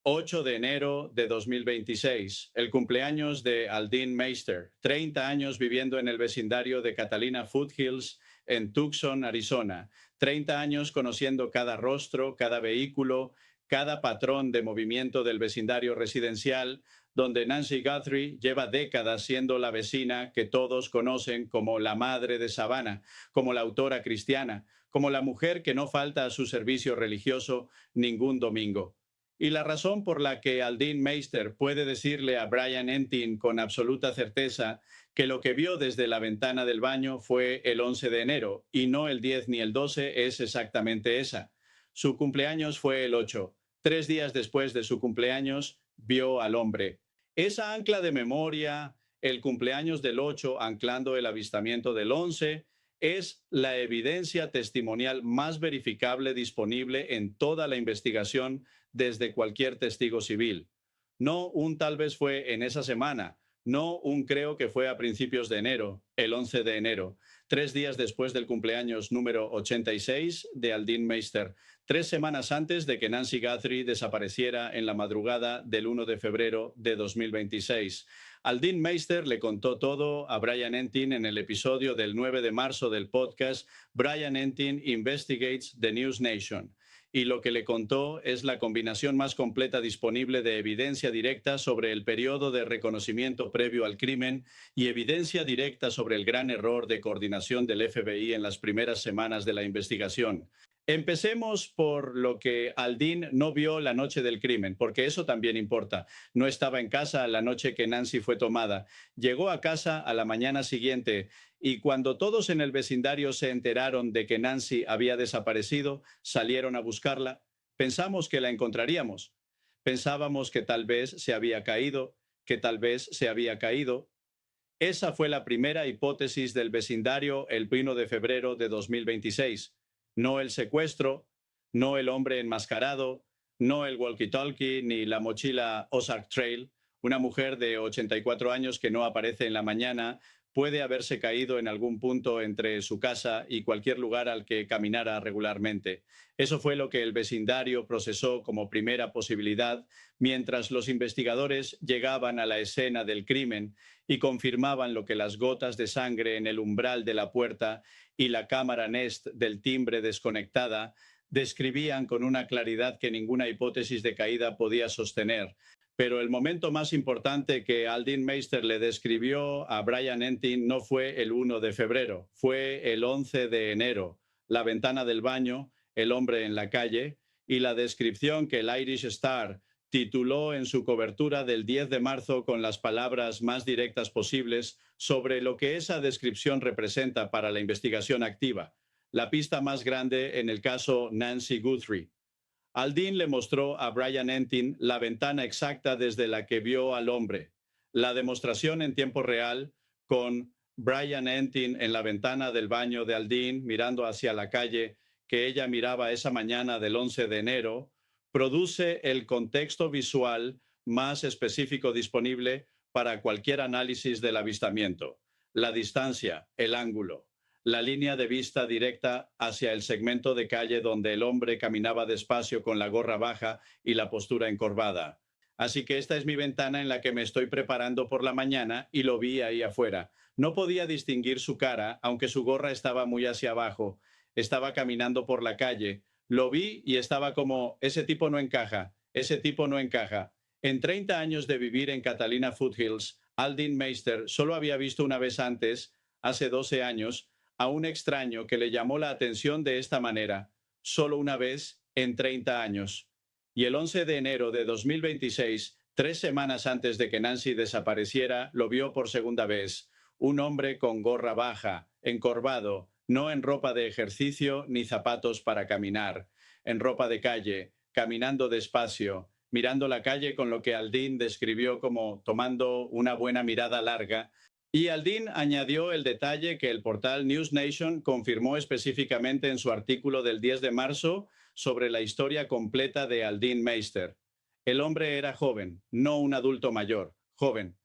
8 de enero de 2026, el cumpleaños de Aldine Meister, 30 años viviendo en el vecindario de Catalina Foothills en Tucson, Arizona, 30 años conociendo cada rostro, cada vehículo, cada patrón de movimiento del vecindario residencial, donde Nancy Guthrie lleva décadas siendo la vecina que todos conocen como la madre de Savannah, como la autora cristiana, como la mujer que no falta a su servicio religioso ningún domingo. Y la razón por la que Aldine Meister puede decirle a Brian Entin con absoluta certeza que lo que vio desde la ventana del baño fue el 11 de enero y no el 10 ni el 12 es exactamente esa. Su cumpleaños fue el 8. 3 días después de su cumpleaños, vio al hombre. Esa ancla de memoria, el cumpleaños del 8 anclando el avistamiento del 11, es la evidencia testimonial más verificable disponible en toda la investigación desde cualquier testigo civil. No un tal vez fue en esa semana, no un creo que fue a principios de enero, el 11 de enero, 3 días después del cumpleaños número 86 de Aldine Meister, 3 semanas antes de que Nancy Guthrie desapareciera en la madrugada del 1 de febrero de 2026. Aldine Meister le contó todo a Brian Entin en el episodio del 9 de marzo del podcast Brian Entin Investigates the News Nation. Y lo que le contó es la combinación más completa disponible de evidencia directa sobre el periodo de reconocimiento previo al crimen y evidencia directa sobre el gran error de coordinación del FBI en las primeras semanas de la investigación. Empecemos por lo que Aldine no vio la noche del crimen, porque eso también importa. No estaba en casa la noche que Nancy fue tomada. Llegó a casa a la mañana siguiente y cuando todos en el vecindario se enteraron de que Nancy había desaparecido, salieron a buscarla. Pensamos que la encontraríamos. Pensábamos que tal vez se había caído, que tal vez se había caído. Esa fue la primera hipótesis del vecindario el 1 de febrero de 2026. No el secuestro, no el hombre enmascarado, no el walkie-talkie ni la mochila Ozark Trail. Una mujer de 84 años que no aparece en la mañana puede haberse caído en algún punto entre su casa y cualquier lugar al que caminara regularmente. Eso fue lo que el vecindario procesó como primera posibilidad mientras los investigadores llegaban a la escena del crimen y confirmaban lo que las gotas de sangre en el umbral de la puerta y la cámara Nest del timbre desconectada describían con una claridad que ninguna hipótesis de caída podía sostener. Pero el momento más importante que Aldine Meister le describió a Brian Entin no fue el 1 de febrero, fue el 11 de enero. La ventana del baño, el hombre en la calle y la descripción que el Irish Star tituló en su cobertura del 10 de marzo con las palabras más directas posibles sobre lo que esa descripción representa para la investigación activa, la pista más grande en el caso Nancy Guthrie. Aldine le mostró a Brian Entin la ventana exacta desde la que vio al hombre. La demostración en tiempo real con Brian Entin en la ventana del baño de Aldine mirando hacia la calle que ella miraba esa mañana del 11 de enero, produce el contexto visual más específico disponible para cualquier análisis del avistamiento. La distancia, el ángulo, la línea de vista directa hacia el segmento de calle donde el hombre caminaba despacio con la gorra baja y la postura encorvada. Así que esta es mi ventana en la que me estoy preparando por la mañana y lo vi ahí afuera. No podía distinguir su cara, aunque su gorra estaba muy hacia abajo. Estaba caminando por la calle. Lo vi y estaba como, ese tipo no encaja, ese tipo no encaja. En 30 años de vivir en Catalina Foothills, Aldine Meister solo había visto una vez antes, hace 12 años, a un extraño que le llamó la atención de esta manera, solo una vez en 30 años. Y el 11 de enero de 2026, 3 semanas antes de que Nancy desapareciera, lo vio por segunda vez. Un hombre con gorra baja, encorvado, no en ropa de ejercicio ni zapatos para caminar, en ropa de calle, caminando despacio, mirando la calle con lo que Aldine describió como tomando una buena mirada larga. Y Aldine añadió el detalle que el portal News Nation confirmó específicamente en su artículo del 10 de marzo sobre la historia completa de Aldine Meister. El hombre era joven, no un adulto mayor, joven,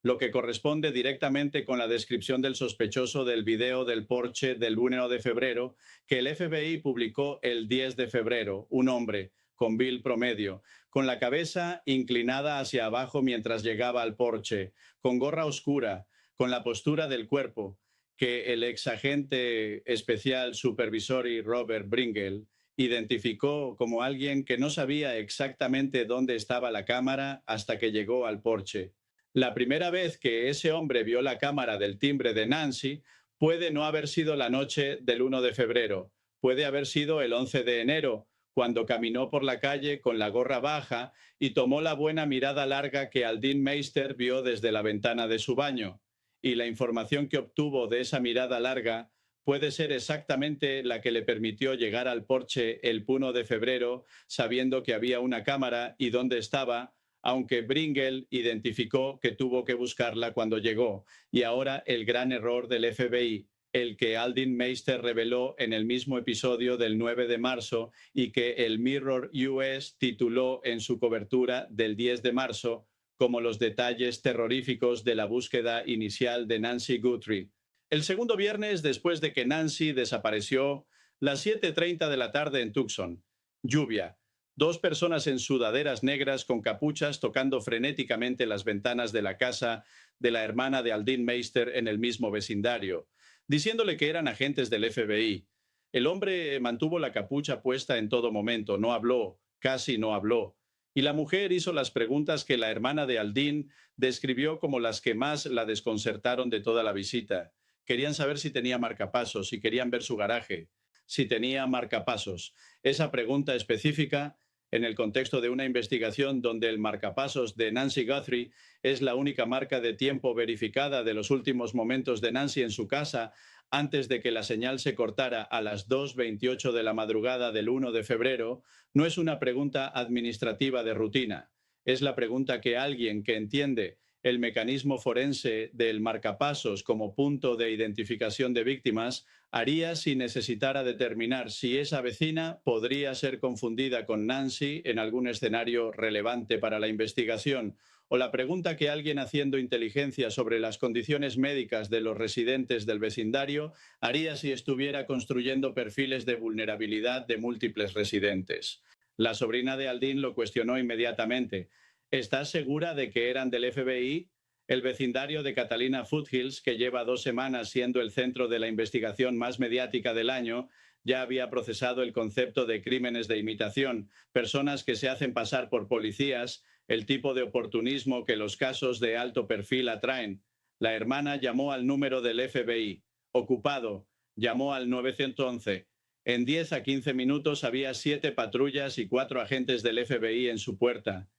lo que corresponde directamente con la descripción del sospechoso del video del Porsche del 1 de febrero que el FBI publicó el 10 de febrero, un hombre con bill promedio, con la cabeza inclinada hacia abajo mientras llegaba al porche, con gorra oscura, con la postura del cuerpo, que el exagente especial supervisor Robert Bringel identificó como alguien que no sabía exactamente dónde estaba la cámara hasta que llegó al porche. La primera vez que ese hombre vio la cámara del timbre de Nancy puede no haber sido la noche del 1 de febrero, puede haber sido el 11 de enero, cuando caminó por la calle con la gorra baja y tomó la buena mirada larga que Aldin Meister vio desde la ventana de su baño. Y la información que obtuvo de esa mirada larga puede ser exactamente la que le permitió llegar al porche el 1 de febrero, sabiendo que había una cámara y dónde estaba, aunque Bringel identificó que tuvo que buscarla cuando llegó. Y ahora el gran error del FBI, el que Aldin Meister reveló en el mismo episodio del 9 de marzo y que el Mirror US tituló en su cobertura del 10 de marzo como los detalles terroríficos de la búsqueda inicial de Nancy Guthrie. El segundo viernes, después de que Nancy desapareció, las 7:30 de la tarde en Tucson. Lluvia. Dos personas en sudaderas negras con capuchas tocando frenéticamente las ventanas de la casa de la hermana de Aldin Meister en el mismo vecindario, diciéndole que eran agentes del FBI. El hombre mantuvo la capucha puesta en todo momento, no habló, casi no habló. Y la mujer hizo las preguntas que la hermana de Aldin describió como las que más la desconcertaron de toda la visita. Querían saber si tenía marcapasos, si querían ver su garaje, si tenía marcapasos. Esa pregunta específica, en el contexto de una investigación donde el marcapasos de Nancy Guthrie es la única marca de tiempo verificada de los últimos momentos de Nancy en su casa, antes de que la señal se cortara a las 2:28 de la madrugada del 1 de febrero, no es una pregunta administrativa de rutina. Es la pregunta que alguien que entiende el mecanismo forense del marcapasos como punto de identificación de víctimas haría si necesitara determinar si esa vecina podría ser confundida con Nancy en algún escenario relevante para la investigación, o la pregunta que alguien haciendo inteligencia sobre las condiciones médicas de los residentes del vecindario haría si estuviera construyendo perfiles de vulnerabilidad de múltiples residentes. La sobrina de Aldin lo cuestionó inmediatamente. ¿Estás segura de que eran del FBI? El vecindario de Catalina Foothills, que lleva 2 semanas siendo el centro de la investigación más mediática del año, ya había procesado el concepto de crímenes de imitación, personas que se hacen pasar por policías, el tipo de oportunismo que los casos de alto perfil atraen. La hermana llamó al número del FBI. Ocupado. Llamó al 911. En 10 a 15 minutos había 7 patrullas y 4 agentes del FBI en su puerta.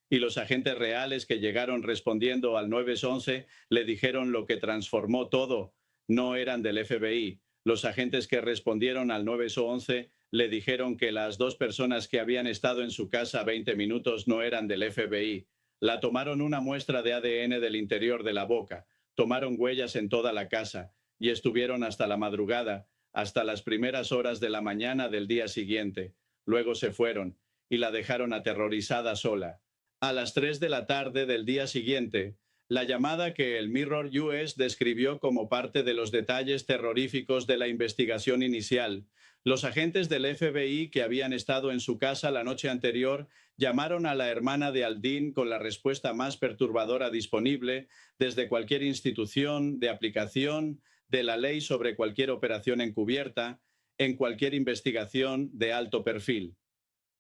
Y los agentes reales que llegaron respondiendo al 911 le dijeron lo que transformó todo. No eran del FBI. Los agentes que respondieron al 911 le dijeron que las 2 personas que habían estado en su casa 20 minutos no eran del FBI. La tomaron una muestra de ADN del interior de la boca, tomaron huellas en toda la casa y estuvieron hasta la madrugada, hasta las primeras horas de la mañana del día siguiente. Luego se fueron y la dejaron aterrorizada sola. A las 3 de la tarde del día siguiente, la llamada que el Mirror US describió como parte de los detalles terroríficos de la investigación inicial. Los agentes del FBI que habían estado en su casa la noche anterior llamaron a la hermana de Aldin con la respuesta más perturbadora disponible desde cualquier institución de aplicación de la ley sobre cualquier operación encubierta, en cualquier investigación de alto perfil.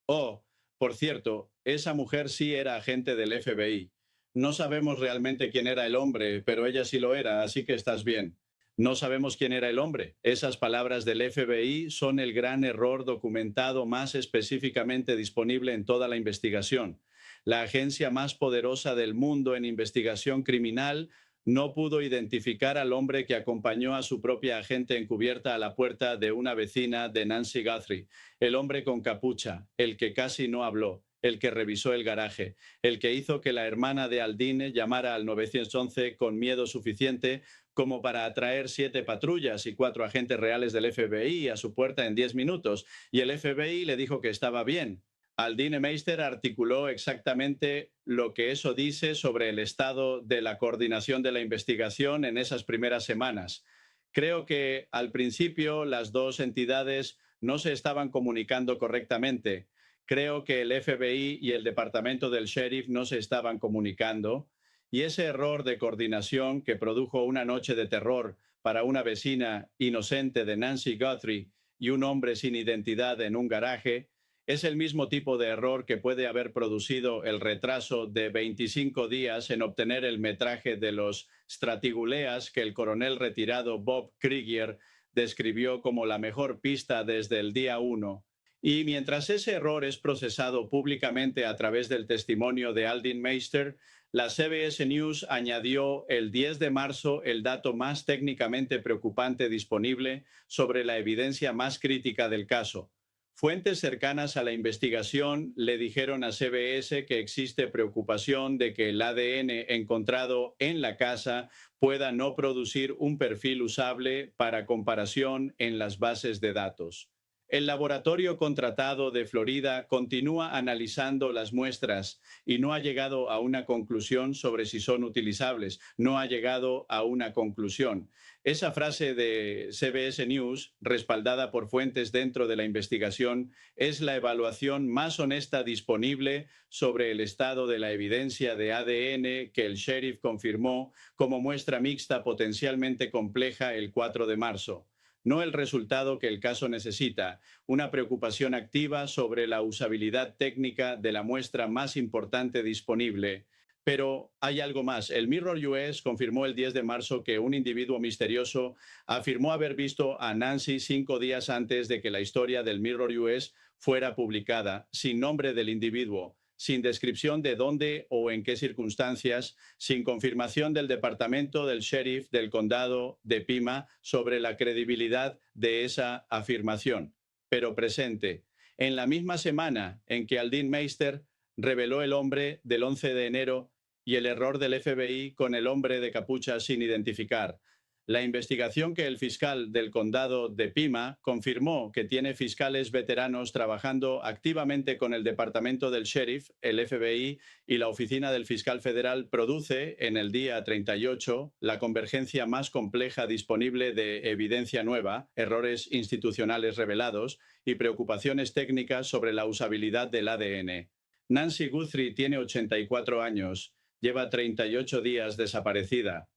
Oh, por cierto, esa mujer sí era agente del FBI. No sabemos realmente quién era el hombre, pero ella sí lo era, así que estás bien. No sabemos quién era el hombre. Esas palabras del FBI son el gran error documentado más específicamente disponible en toda la investigación. La agencia más poderosa del mundo en investigación criminal no pudo identificar al hombre que acompañó a su propia agente encubierta a la puerta de una vecina de Nancy Guthrie, el hombre con capucha, el que casi no habló, el que revisó el garaje, el que hizo que la hermana de Aldine llamara al 911 con miedo suficiente como para atraer 7 patrullas y 4 agentes reales del FBI a su puerta en 10 minutos, y el FBI le dijo que estaba bien. Aldine Meister articuló exactamente lo que eso dice sobre el estado de la coordinación de la investigación en esas primeras semanas. Creo que al principio las dos entidades no se estaban comunicando correctamente. Creo que el FBI y el departamento del sheriff no se estaban comunicando y ese error de coordinación que produjo una noche de terror para una vecina inocente de Nancy Guthrie y un hombre sin identidad en un garaje es el mismo tipo de error que puede haber producido el retraso de 25 días en obtener el metraje de los Stratiguleas que el coronel retirado Bob Krieger describió como la mejor pista desde el día uno. Y mientras ese error es procesado públicamente a través del testimonio de Aldin Meister, la CBS News añadió el 10 de marzo el dato más técnicamente preocupante disponible sobre la evidencia más crítica del caso. Fuentes cercanas a la investigación le dijeron a CBS que existe preocupación de que el ADN encontrado en la casa pueda no producir un perfil usable para comparación en las bases de datos. El laboratorio contratado de Florida continúa analizando las muestras y no ha llegado a una conclusión sobre si son utilizables. No ha llegado a una conclusión. Esa frase de CBS News, respaldada por fuentes dentro de la investigación, es la evaluación más honesta disponible sobre el estado de la evidencia de ADN que el sheriff confirmó como muestra mixta potencialmente compleja el 4 de marzo. No el resultado que el caso necesita, una preocupación activa sobre la usabilidad técnica de la muestra más importante disponible. Pero hay algo más. El Mirror US confirmó el 10 de marzo que un individuo misterioso afirmó haber visto a Nancy 5 días antes de que la historia del Mirror US fuera publicada, sin nombre del individuo, sin descripción de dónde o en qué circunstancias, sin confirmación del departamento del sheriff del condado de Pima sobre la credibilidad de esa afirmación, pero presente. En la misma semana en que Aldin Meister reveló el hombre del 11 de enero y el error del FBI con el hombre de capucha sin identificar. La investigación que el fiscal del condado de Pima confirmó que tiene fiscales veteranos trabajando activamente con el departamento del sheriff, el FBI y la oficina del fiscal federal produce en el día 38 la convergencia más compleja disponible de evidencia nueva, errores institucionales revelados y preocupaciones técnicas sobre la usabilidad del ADN. Nancy Guthrie tiene 84 años, lleva 38 días desaparecida.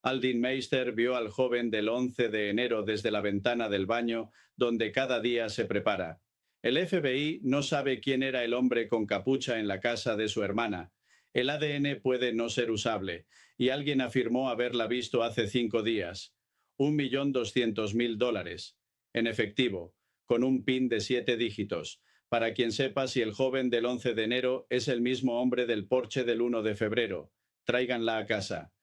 Aldin Meister vio al joven del 11 de enero desde la ventana del baño, donde cada día se prepara. El FBI no sabe quién era el hombre con capucha en la casa de su hermana. El ADN puede no ser usable, y alguien afirmó haberla visto hace 5 días. $1.200.000 en efectivo, con un PIN de 7 dígitos, para quien sepa si el joven del 11 de enero es el mismo hombre del Porsche del 1 de febrero. Tráiganla a casa.